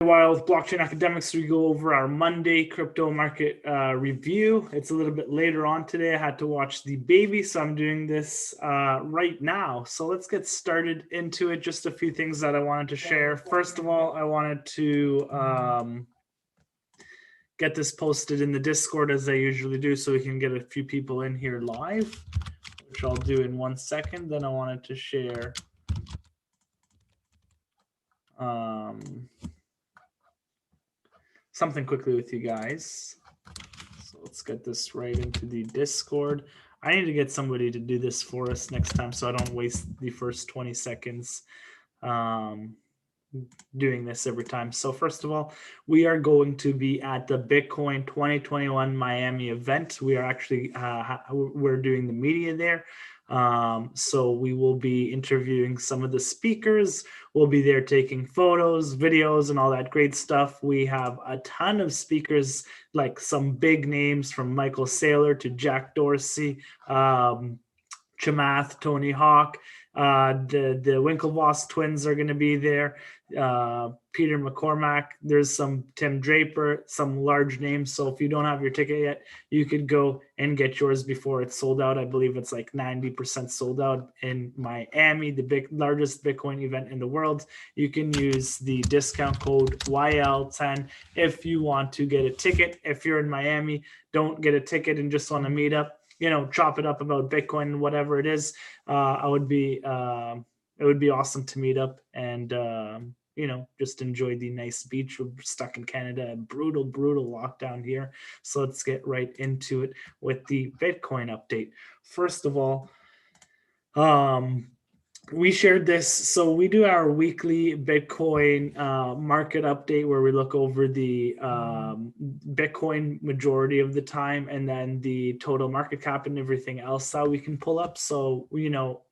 while with Blockchain Academics, we go over our Monday crypto market review. It's a little bit later on today. I had to watch the baby, so I'm doing this right now. So let's get started into it. Just a few things that I wanted to share. First of all, I wanted to get this posted in the Discord as I usually do, so we can get a few people in here live, which I'll do in 1 second. Then I wanted to share something quickly with you guys. So let's get this right into the Discord. I need to get somebody to do this for us next time so I don't waste the first 20 seconds doing this every time. So first of all, we are going to be at the Bitcoin 2021 Miami event. We are actually, we're doing the media there. So we will be interviewing some of the speakers. We'll be there taking photos, videos, and all that great stuff. We have a ton of speakers, like some big names from Michael Saylor to Jack Dorsey, Chamath, Tony Hawk. The Winklevoss twins are going to be there. Peter McCormack. There's some Tim Draper, some large names. So if you don't have your ticket yet, you could go and get yours before it's sold out. I believe it's like 90% sold out in Miami, the largest Bitcoin event in the world. You can use the discount code YL10 if you want to get a ticket. If you're in Miami, don't get a ticket and just want to meet up, chop it up about Bitcoin and whatever it is. It would be awesome to meet up and, just enjoy the nice beach. We're stuck in Canada, a brutal lockdown here. So let's get right into it with the Bitcoin update. First of all, we shared this. So we do our weekly Bitcoin market update where we look over the Bitcoin majority of the time and then the total market cap and everything else that we can pull up. So,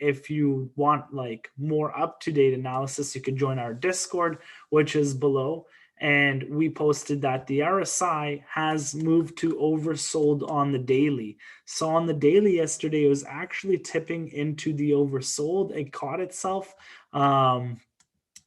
if you want like more up-to-date analysis, you can join our Discord, which is below. And we posted that the RSI has moved to oversold on the daily. So on the daily yesterday, it was actually tipping into the oversold. It caught itself.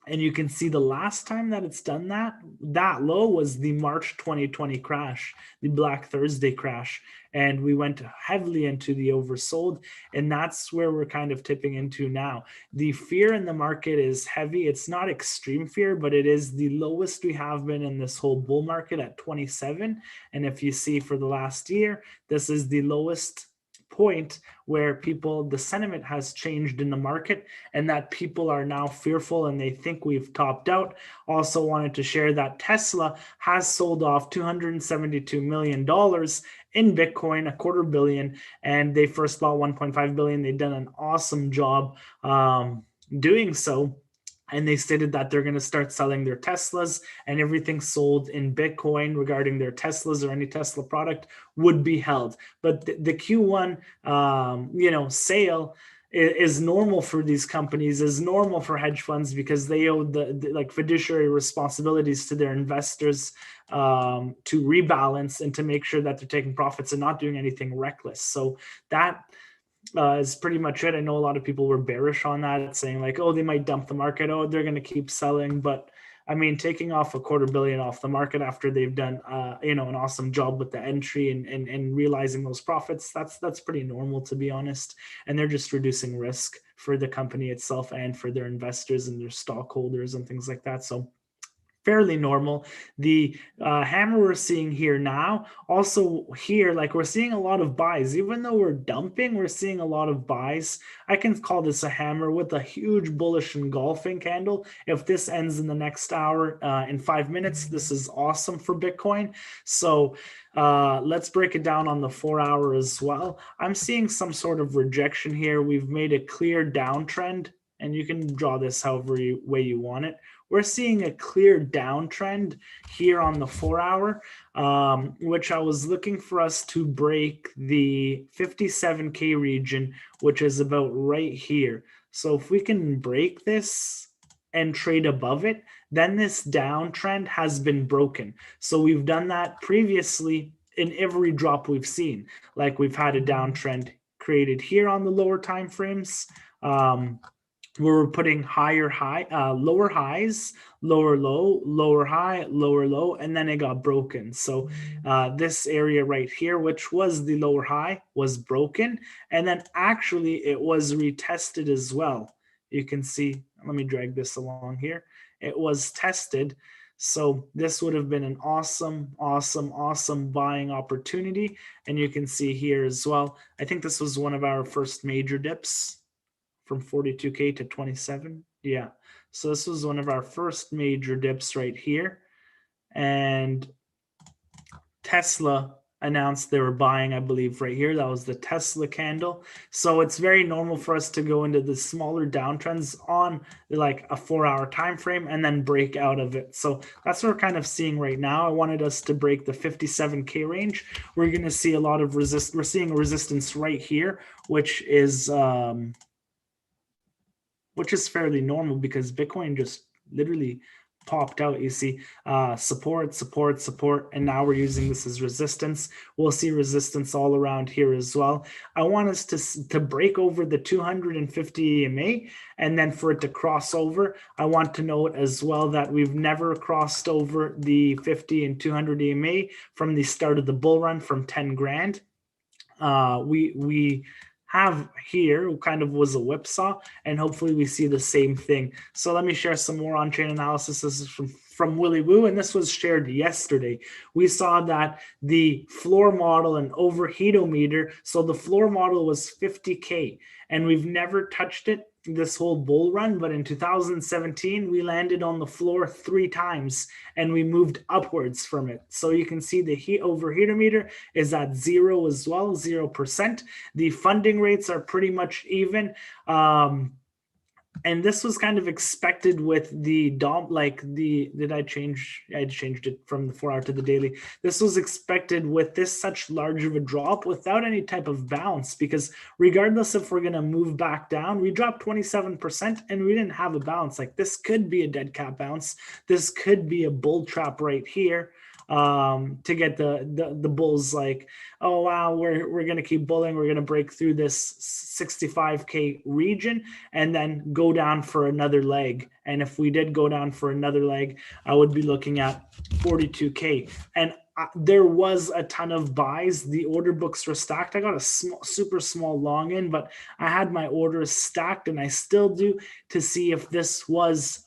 And you can see the last time that it's done that low was the March 2020 crash, the Black Thursday crash. And we went heavily into the oversold. And that's where we're kind of tipping into now. The fear in the market is heavy. It's not extreme fear, but it is the lowest we have been in this whole bull market at 27. And if you see for the last year, this is the lowest point where the sentiment has changed in the market and that people are now fearful and they think we've topped out. Also wanted to share that Tesla has sold off $272 million in Bitcoin, $250 million, and they first bought 1.5 billion. They've done an awesome job doing so. And they stated that they're going to start selling their Teslas, and everything sold in Bitcoin regarding their Teslas or any Tesla product would be held. But the Q1, sale is normal for these companies, is normal for hedge funds because they owe the fiduciary responsibilities to their investors to rebalance and to make sure that they're taking profits and not doing anything reckless. So that is pretty much it. I know a lot of people were bearish on that, saying like, oh, they might dump the market. Oh, they're going to keep selling. But I mean, taking off $250 million off the market after they've done, an awesome job with the entry and realizing those profits, that's pretty normal, to be honest. And they're just reducing risk for the company itself and for their investors and their stockholders and things like that. So fairly normal. The hammer we're seeing here now, also here, like we're seeing a lot of buys. Even though we're dumping, we're seeing a lot of buys. I can call this a hammer with a huge bullish engulfing candle. If this ends in the next hour, in 5 minutes, this is awesome for Bitcoin. So let's break it down on the 4 hour as well. I'm seeing some sort of rejection here. We've made a clear downtrend, and you can draw this however way you want it. We're seeing a clear downtrend here on the 4 hour, which I was looking for us to break the 57K region, which is about right here. So if we can break this and trade above it, then this downtrend has been broken. So we've done that previously in every drop we've seen. Like we've had a downtrend created here on the lower time frames. where we're putting lower highs, lower low, lower high, lower low, and then it got broken. So this area right here, which was the lower high, was broken, and then actually it was retested as well. You can see, let me drag this along here. It was tested. So this would have been an awesome, awesome, awesome buying opportunity. And you can see here as well, I think this was one of our first major dips from 42K to 27. Yeah. So this was one of our first major dips right here. And Tesla announced they were buying, I believe, right here. That was the Tesla candle. So it's very normal for us to go into the smaller downtrends on like a 4-hour time frame and then break out of it. So that's what we're kind of seeing right now. I wanted us to break the 57K range. We're going to see a lot of resist. We're seeing resistance right here, which is fairly normal because Bitcoin just literally popped out. You see support, support, support, and now we're using this as resistance. We'll see resistance all around here as well. I want us to break over the 250 EMA, and then for it to cross over. I want to note as well that we've never crossed over the 50 and 200 EMA from the start of the bull run from 10 grand. We have here kind of was a whipsaw, and hopefully we see the same thing. So let me share some more on-chain analysis. This is from Willy Woo, and this was shared yesterday. We saw that the floor model and overheatometer, so the floor model was 50K, and we've never touched it this whole bull run, but in 2017 we landed on the floor 3 times and we moved upwards from it. So you can see the overheater meter is at 0 as well, 0%. The funding rates are pretty much even. And this was kind of expected with the DOM, I changed it from the 4-hour to the daily. This was expected with this such large of a drop without any type of bounce, because regardless if we're going to move back down, we dropped 27% and we didn't have a bounce. Like, this could be a dead cat bounce. This could be a bull trap right here. To get the bulls like, oh wow, we're gonna keep bulling, we're gonna break through this 65K region and then go down for another leg. And if we did go down for another leg, I would be looking at 42K. And there was a ton of buys. The order books were stacked. I got a super small long in, but I had my orders stacked, and I still do, to see if this was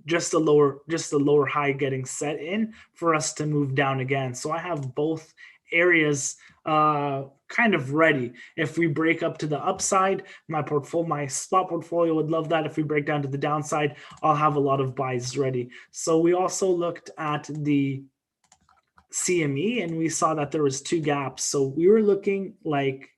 just a lower high getting set in for us to move down again. So I have both areas kind of ready. If we break up to the upside, my spot portfolio would love that. If we break down to the downside, I'll have a lot of buys ready. So we also looked at the CME and we saw that there was 2 gaps. So we were looking like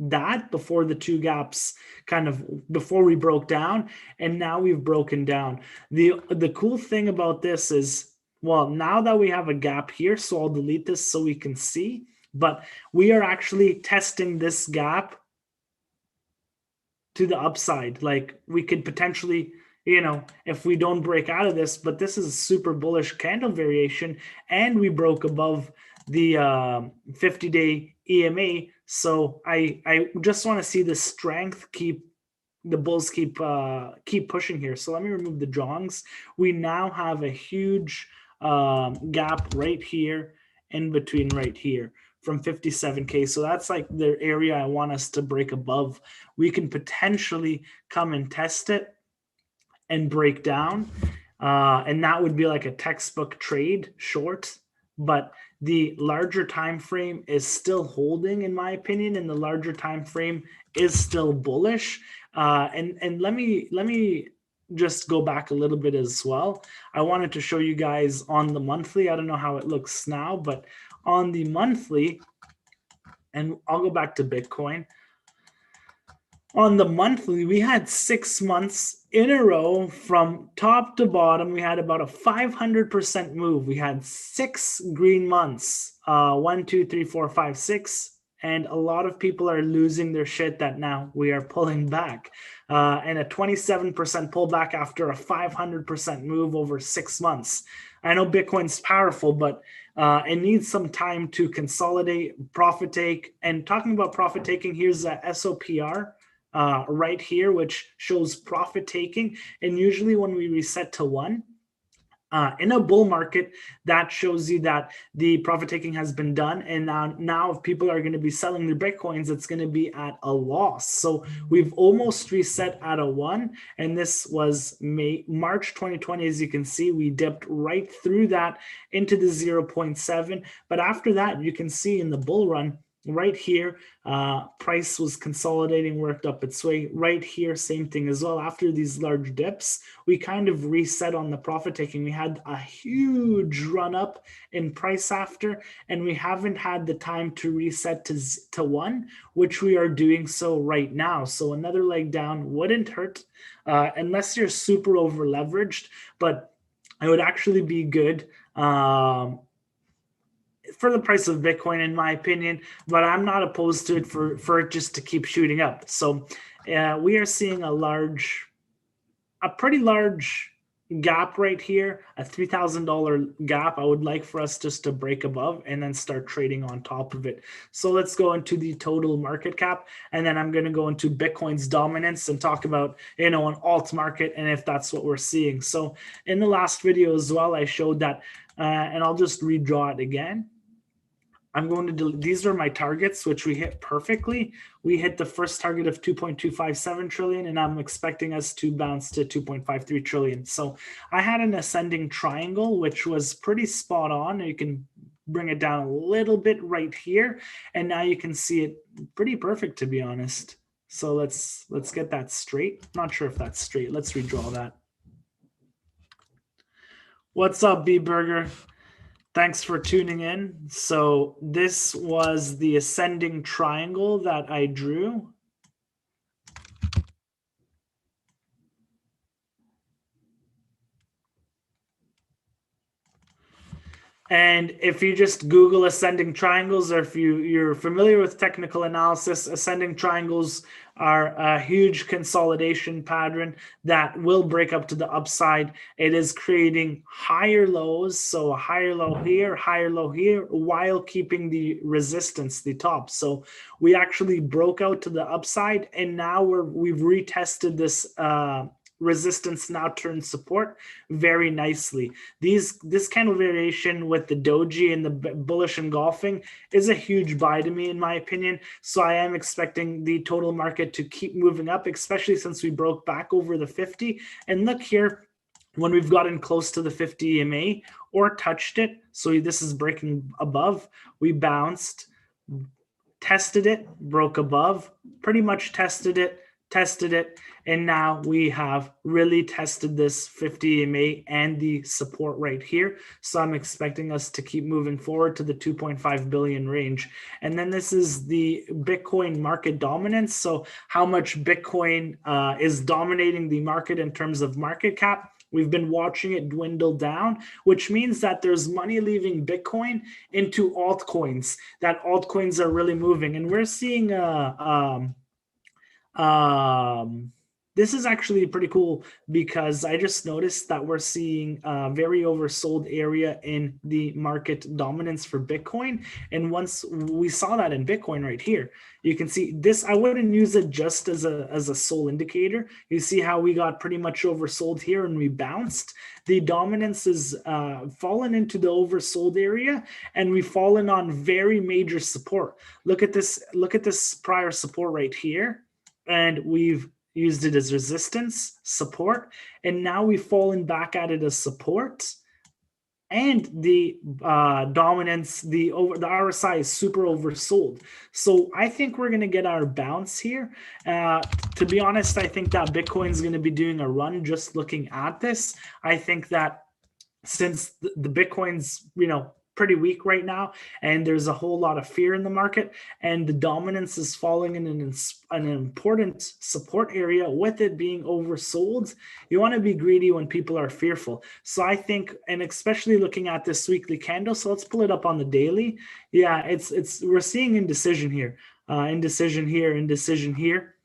that before the 2 gaps, kind of before we broke down, and now we've broken down. The cool thing about this is, well, now that we have a gap here, so I'll delete this so we can see, but we are actually testing this gap to the upside. Like, we could potentially, if we don't break out of this, but this is a super bullish candle variation, and we broke above the 50-day EMA. So I just want to see the strength the bulls keep pushing here. So let me remove the jongs. We now have a huge gap right here, in between right here, from 57K. So that's like the area I want us to break above. We can potentially come and test it and break down. And that would be like a textbook trade short, but the larger time frame is still holding, in my opinion, and the larger time frame is still bullish. And let me just go back a little bit as well. I wanted to show you guys on the monthly. I don't know how it looks now, but on the monthly, and I'll go back to Bitcoin. On the monthly, we had 6 months in a row from top to bottom. We had about a 500% move. We had 6 green months, 1, 2, 3, 4, 5, 6. And a lot of people are losing their shit that now we are pulling back. And a 27% pullback after a 500% move over 6 months. I know Bitcoin's powerful, but it needs some time to consolidate, profit take. And talking about profit taking, here's a SOPR. right here, which shows profit taking. And usually when we reset to 1, in a bull market, that shows you that the profit taking has been done. And now if people are going to be selling their Bitcoins, it's going to be at a loss. So we've almost reset at a 1. And this was March 2020. As you can see, we dipped right through that into the 0.7. But after that, you can see in the bull run, right here, price was consolidating, worked up its way. Right here, same thing as well. After these large dips, we kind of reset on the profit taking. We had a huge run up in price after, and we haven't had the time to reset to 1, which we are doing so right now. So another leg down wouldn't hurt unless you're super over leveraged, but it would actually be good for the price of Bitcoin, in my opinion, but I'm not opposed to it for it just to keep shooting up. So we are seeing a pretty large gap right here, a $3,000 gap. I would like for us just to break above and then start trading on top of it. So let's go into the total market cap, and then I'm going to go into Bitcoin's dominance and talk about, an alt market and if that's what we're seeing. So in the last video as well, I showed that, and I'll just redraw it again. I'm going to delete, these are my targets, which we hit perfectly. We hit the first target of 2.257 trillion, and I'm expecting us to bounce to 2.53 trillion. So I had an ascending triangle, which was pretty spot on. You can bring it down a little bit right here, and now you can see it pretty perfect, to be honest. So let's get that straight. Not sure if that's straight. Let's redraw that. What's up, B Burger? Thanks for tuning in. So this was the ascending triangle that I drew. And if you just Google ascending triangles, or if you're familiar with technical analysis, ascending triangles are a huge consolidation pattern that will break up to the upside. It is creating higher lows, so a higher low here, while keeping the resistance, the top. So we actually broke out to the upside, and now we've retested this resistance, now turns support very nicely. This candle variation with the doji and the bullish engulfing is a huge buy to me, in my opinion. So I am expecting the total market to keep moving up, especially since we broke back over the 50. And look here, when we've gotten close to the 50 EMA or touched it, so this is breaking above, we bounced, tested it, broke above, pretty much tested it, and now we have really tested this 50 EMA and the support right here. So I'm expecting us to keep moving forward to the 2.5 billion range. And then this is the Bitcoin market dominance. So how much Bitcoin is dominating the market in terms of market cap. We've been watching it dwindle down, which means that there's money leaving Bitcoin into altcoins, that altcoins are really moving. And we're seeing this is actually pretty cool, because I just noticed that we're seeing a very oversold area in the market dominance for Bitcoin. And once we saw that in Bitcoin right here, you can see this. I wouldn't use it just as a sole indicator. You see how we got pretty much oversold here and we bounced. The dominance is fallen into the oversold area, and we've fallen on very major support. Look at this prior support right here. And we've used it as resistance, support, and now we've fallen back at it as support. And the dominance, the RSI is super oversold. So I think we're going to get our bounce here. To be honest, I think that Bitcoin is going to be doing a run just looking at this. I think that since the Bitcoin's, pretty weak right now, and there's a whole lot of fear in the market, and the dominance is falling in an important support area with it being oversold. You want to be greedy when people are fearful. So I think, and especially looking at this weekly candle, so let's pull it up on the daily. Yeah, we're seeing indecision here, indecision here.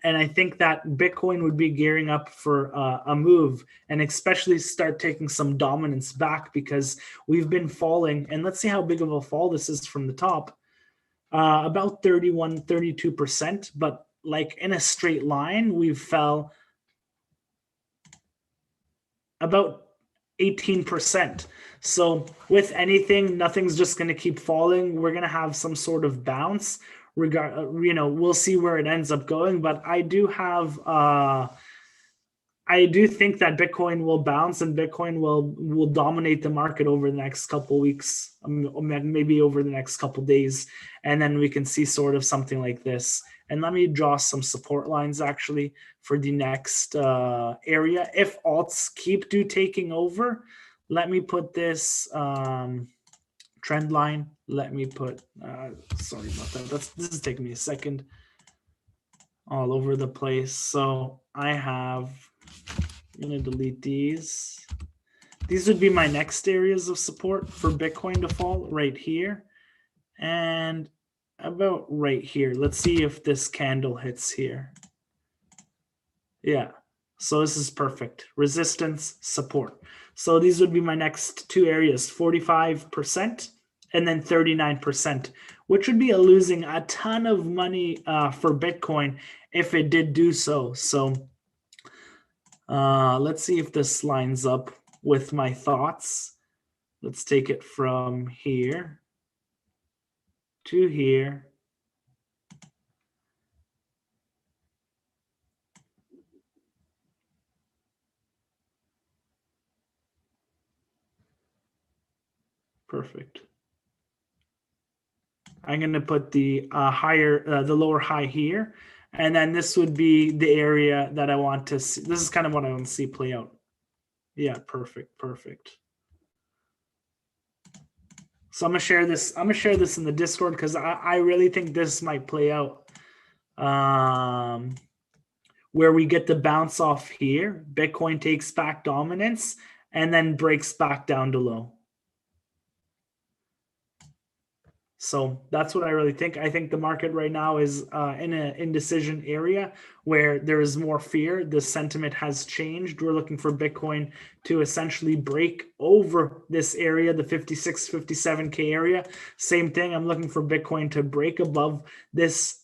And I think that Bitcoin would be gearing up for a move, and especially start taking some dominance back, because we've been falling. And let's see how big of a fall this is from the top. About 32%, but like in a straight line, we fell about 18%. So with anything, nothing's just going to keep falling. We're going to have some sort of bounce. We'll see where it ends up going. But I do think that Bitcoin will bounce and Bitcoin will dominate the market over the next couple weeks, maybe over the next couple days, and then we can see sort of something like this. And let me draw some support lines actually for the next area. If alts keep taking over, let me put this trend line. Let me put, sorry about that. This is taking me a second. All over the place. So I'm going to delete these. These would be my next areas of support for Bitcoin to fall right here. And about right here. Let's see if this candle hits here. Yeah. So this is perfect. Resistance, support. So these would be my next two areas, 45% and then 39%, which would be losing a ton of money for Bitcoin if it did do so. So let's see if this lines up with my thoughts. Let's take it from here to here. Perfect. I'm going to put the the lower high here. And then this would be the area that I want to see. This is kind of what I want to see play out. Yeah, perfect, perfect. So I'm gonna share this. I'm gonna share this in the Discord because I really think this might play out. Where we get the bounce off here, Bitcoin takes back dominance and then breaks back down to low. So that's what I really think. I think the market right now is in an indecision area where there is more fear. The sentiment has changed. We're looking for Bitcoin to essentially break over this area, the 56, 57K area. Same thing. I'm looking for Bitcoin to break above this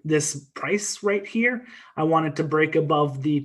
this price right here. I want it to break above the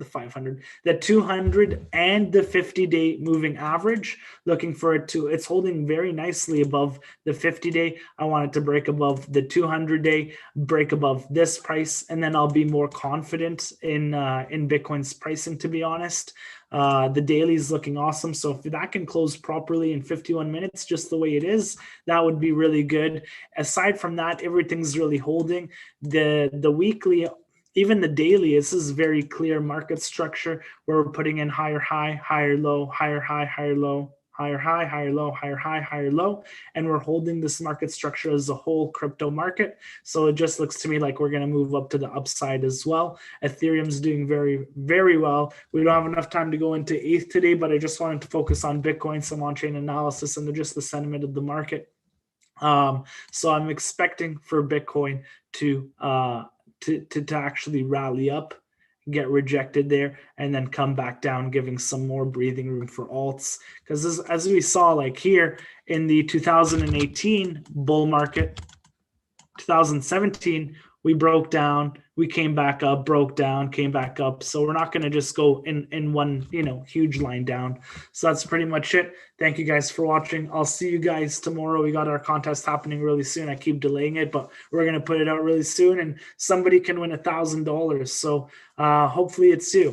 500, the 200 and the 50-day moving average. Looking for it to, it's holding very nicely above the 50-day. I want it to break above the 200-day, break above this price, and then I'll be more confident in Bitcoin's pricing, to be honest. The daily is looking awesome. So if that can close properly in 51 minutes, just the way it is, that would be really good. Aside from that, everything's really holding. The weekly, even the daily, this is very clear market structure where we're putting in higher high, higher low, higher high, higher low, higher high, higher low, higher high, higher low. And we're holding this market structure as a whole crypto market. So it just looks to me like we're going to move up to the upside as well. Ethereum's doing very, very well. We don't have enough time to go into ETH today, but I just wanted to focus on Bitcoin, some on-chain analysis, and just the sentiment of the market. So I'm expecting for Bitcoin to actually rally up, get rejected there, and then come back down, giving some more breathing room for alts. Because as we saw, like here in the 2018 bull market, 2017, we broke down, we came back up, broke down, came back up. So we're not going to just go in one, huge line down. So that's pretty much it. Thank you guys for watching. I'll see you guys tomorrow. We got our contest happening really soon. I keep delaying it, but we're going to put it out really soon and somebody can win $1,000. So hopefully it's you.